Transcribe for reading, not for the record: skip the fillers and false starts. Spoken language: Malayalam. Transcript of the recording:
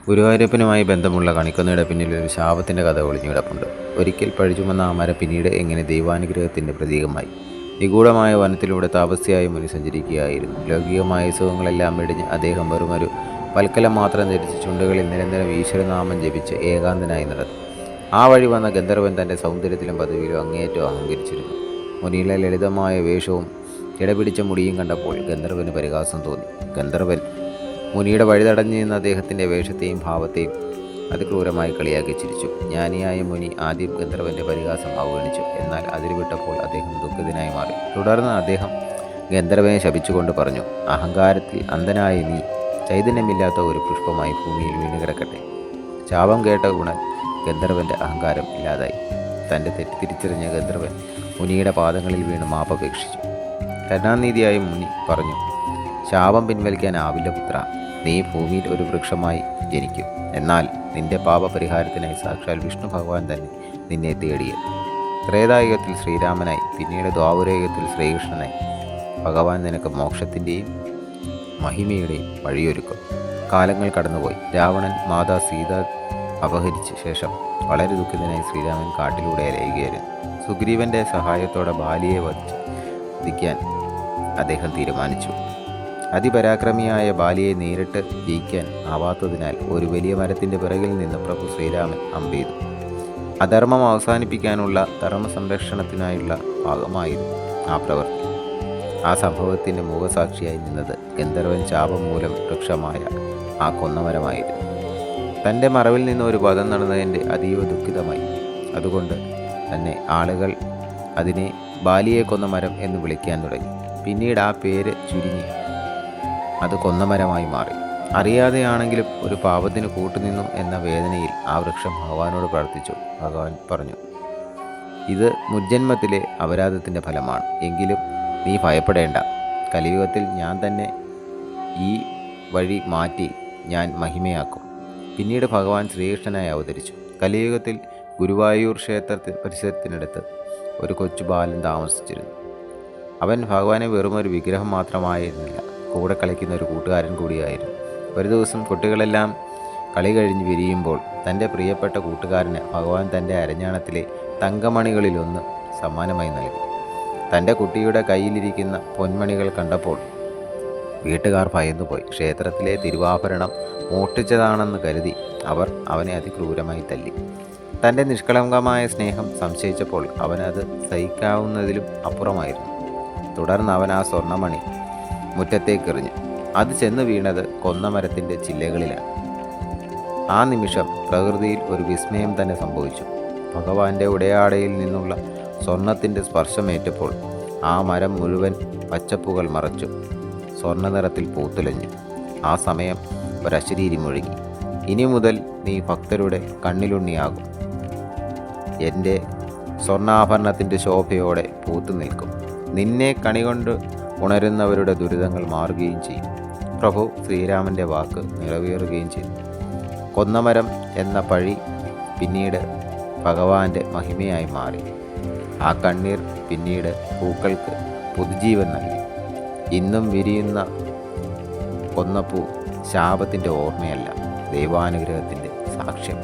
ഗുരുവായൂരപ്പനുമായി ബന്ധമുള്ള കണിക്കൊന്നയുടെ പിന്നിൽ ഒരു ശാപത്തിൻ്റെ കഥ ഒളിഞ്ഞുകിടപ്പുണ്ട്. ഒരിക്കൽ പഴിച്ചുമെന്ന ആ മരം പിന്നീട് എങ്ങനെ ദൈവാനുഗ്രഹത്തിൻ്റെ പ്രതീകമായി. നിഗൂഢമായ വനത്തിലൂടെ താപസ്യായി മുനി സഞ്ചരിക്കുകയായിരുന്നു. ലൗകികമായ സുഖങ്ങളെല്ലാം വെടിഞ്ഞ് അദ്ദേഹം വെറുമൊരു പൽക്കലം മാത്രം ധരിച്ച് ചുണ്ടുകളിൽ നിരന്തരം ഈശ്വരനാമം ജപിച്ച് ഏകാന്തനായി നടന്നു. ആ വഴി വന്ന ഗന്ധർവൻ തൻ്റെ സൗന്ദര്യത്തിലും പദവിയിലും അങ്ങേയറ്റം അഹങ്കരിച്ചിരുന്നു. മുനിയിലെ ലളിതമായ വേഷവും ഇടപിടിച്ച മുടിയും കണ്ടപ്പോൾ ഗന്ധർവന് പരിഹാസം തോന്നി. ഗന്ധർവൻ മുനിയുടെ വഴി തടഞ്ഞു നിന്ന അദ്ദേഹത്തിൻ്റെ വേഷത്തെയും ഭാവത്തെയും അതിക്രൂരമായി കളിയാക്കി ചിരിച്ചു. ജ്ഞാനിയായ മുനി ആദ്യം ഗന്ധർവൻ്റെ പരിഹാസം അവഗണിച്ചു. എന്നാൽ അതിരുവിട്ടപ്പോൾ അദ്ദേഹം ദുഃഖിതനായി മാറി. തുടർന്ന് അദ്ദേഹം ഗന്ധർവനെ ശപിച്ചുകൊണ്ട് പറഞ്ഞു, അഹങ്കാരത്തിൽ അന്ധനായ നീ ചൈതന്യമില്ലാത്ത ഒരു പുഷ്പമായി ഭൂമിയിൽ വീണ് കിടക്കട്ടെ. ശാപം കേട്ട ഉടൻ ഗന്ധർവൻ്റെ അഹങ്കാരം ഇല്ലാതായി. തൻ്റെ തെറ്റ് തിരിച്ചറിഞ്ഞ ഗന്ധർവൻ മുനിയുടെ പാദങ്ങളിൽ വീണ് മാപ്പപേക്ഷിച്ചു. കരുണാനിധിയായ മുനി പറഞ്ഞു, ശാപം പിൻവലിക്കാനാവില്ല പുത്ര. നീ ഭൂമിയിൽ ഒരു വൃക്ഷമായി ജനിക്കും. എന്നാൽ നിന്റെ പാപപരിഹാരത്തിനായി സാക്ഷാൽ വിഷ്ണു ഭഗവാൻ തന്നെ നിന്നെ തേടിയത്. ത്രേതായുഗത്തിൽ ശ്രീരാമനായി, പിന്നീട് ദ്വാപരയുഗത്തിൽ ശ്രീകൃഷ്ണനായി ഭഗവാൻ നിനക്ക് മോക്ഷത്തിൻ്റെയും മഹിമയുടെയും വഴിയൊരുക്കും. കാലങ്ങൾ കടന്നുപോയി. രാവണൻ മാതാ സീത അപഹരിച്ച ശേഷം വളരെ ദുഃഖിതനായി ശ്രീരാമൻ കാട്ടിലൂടെ അലയുകയായിരുന്നു. സുഗ്രീവൻ്റെ സഹായത്തോടെ ബാലിയെ വധിക്കാൻ അദ്ദേഹം തീരുമാനിച്ചു. അതിപരാക്രമിയായ ബാലിയെ നേരിട്ട് ജയിക്കാൻ ആവാത്തതിനാൽ ഒരു വലിയ മരത്തിൻ്റെ പിറകിൽ നിന്ന് പ്രഭു ശ്രീരാമൻ അമ്പെയ്തു. അധർമ്മം അവസാനിപ്പിക്കാനുള്ള ധർമ്മസംരക്ഷണത്തിനായുള്ള ഭാഗമായിരുന്നു ആ പ്രവൃത്തി. ആ സംഭവത്തിൻ്റെ മുഖസാക്ഷിയായി നിന്നത് ഗന്ധർവൻ ശാപം മൂലം വൃക്ഷമായ ആ കൊന്നമരമായിരുന്നു. തൻ്റെ മറവിൽ നിന്ന് ഒരു വധം നടന്നതിൻ്റെ അതീവ ദുഃഖിതമായി. അതുകൊണ്ട് തന്നെ ആളുകൾ അതിനെ ബാലിയെ കൊന്ന മരം എന്ന് വിളിക്കാൻ തുടങ്ങി. പിന്നീട് ആ പേര് ചുരുങ്ങി അത് കൊന്നമരമായി മാറി. അറിയാതെയാണെങ്കിലും ഒരു പാപത്തിന് കൂട്ടുനിന്നു എന്ന വേദനയിൽ ആ വൃക്ഷം ഭഗവാനോട് പ്രാർത്ഥിച്ചു. ഭഗവാൻ പറഞ്ഞു, ഇത് മുജ്ജന്മത്തിലെ അപരാധത്തിൻ്റെ ഫലമാണ്. എങ്കിലും നീ ഭയപ്പെടേണ്ട. കലിയുഗത്തിൽ ഞാൻ തന്നെ ഈ വഴി മാറ്റി ഞാൻ മഹിമയാക്കും. പിന്നീട് ഭഗവാൻ ശ്രീകൃഷ്ണനായി അവതരിച്ചു. കലിയുഗത്തിൽ ഗുരുവായൂർ ക്ഷേത്ര പരിസരത്തിനടുത്ത് ഒരു കൊച്ചു ബാലൻ താമസിച്ചിരുന്നു. അവൻ ഭഗവാനെ വെറുമൊരു വിഗ്രഹം മാത്രമായിരുന്നില്ല, കൂടെ കളിക്കുന്ന ഒരു കൂട്ടുകാരൻ കൂടിയായിരുന്നു. ഒരു ദിവസം കുട്ടികളെല്ലാം കളി കഴിഞ്ഞ് പിരിയുമ്പോൾ തൻ്റെ പ്രിയപ്പെട്ട കൂട്ടുകാരന് ഭഗവാൻ തൻ്റെ അരഞ്ഞാണത്തിലെ തങ്കമണികളിലൊന്ന് സമ്മാനമായി നൽകി. തൻ്റെ കുട്ടിയുടെ കയ്യിലിരിക്കുന്ന പൊന്മണികൾ കണ്ടപ്പോൾ വീട്ടുകാർ ഭയന്നുപോയി. ക്ഷേത്രത്തിലെ തിരുവാഭരണം മോഷ്ടിച്ചതാണെന്ന് കരുതി അവർ അവനെ അതിക്രൂരമായി തല്ലി. തൻ്റെ നിഷ്കളങ്കമായ സ്നേഹം സംശയിച്ചപ്പോൾ അവനത് സഹിക്കാവുന്നതിലും അപ്പുറമായിരുന്നു. തുടർന്ന് അവൻ ആ സ്വർണ്ണമണി മുറ്റത്തേക്കെറിഞ്ഞു. അത് ചെന്ന് വീണത് കൊന്നമരത്തിൻ്റെ ചില്ലകളിലാണ്. ആ നിമിഷം പ്രകൃതിയിൽ ഒരു വിസ്മയം തന്നെ സംഭവിച്ചു. ഭഗവാന്റെ ഉടയാടയിൽ നിന്നുള്ള സ്വർണത്തിൻ്റെ സ്പർശമേറ്റപ്പോൾ ആ മരം മുഴുവൻ പച്ചപ്പുകൾ മറച്ചു സ്വർണ്ണ നിറത്തിൽ പൂത്തുലഞ്ഞു. ആ സമയം ഒരശരീരി മുഴുകി, ഇനി മുതൽ നീ ഭക്തരുടെ കണ്ണിലുണ്ണിയാകും. എൻ്റെ സ്വർണ്ണാഭരണത്തിൻ്റെ ശോഭയോടെ പൂത്തു നിൽക്കും. നിന്നെ കണികൊണ്ട് ഉണരുന്നവരുടെ ദുരിതങ്ങൾ മാറുകയും ചെയ്യും. പ്രഭു ശ്രീരാമൻ്റെ വാക്ക് നിറവേറുകയും ചെയ്തു. കൊന്നമരം എന്ന പഴി പിന്നീട് ഭഗവാന്റെ മഹിമയായി മാറി. ആ കണ്ണീർ പിന്നീട് പൂക്കൾക്ക് പുതുജീവൻ നൽകി. ഇന്നും വിരിയുന്ന കൊന്നപ്പൂ ശാപത്തിൻ്റെ ഓർമ്മയല്ല, ദൈവാനുഗ്രഹത്തിൻ്റെ സാക്ഷ്യം.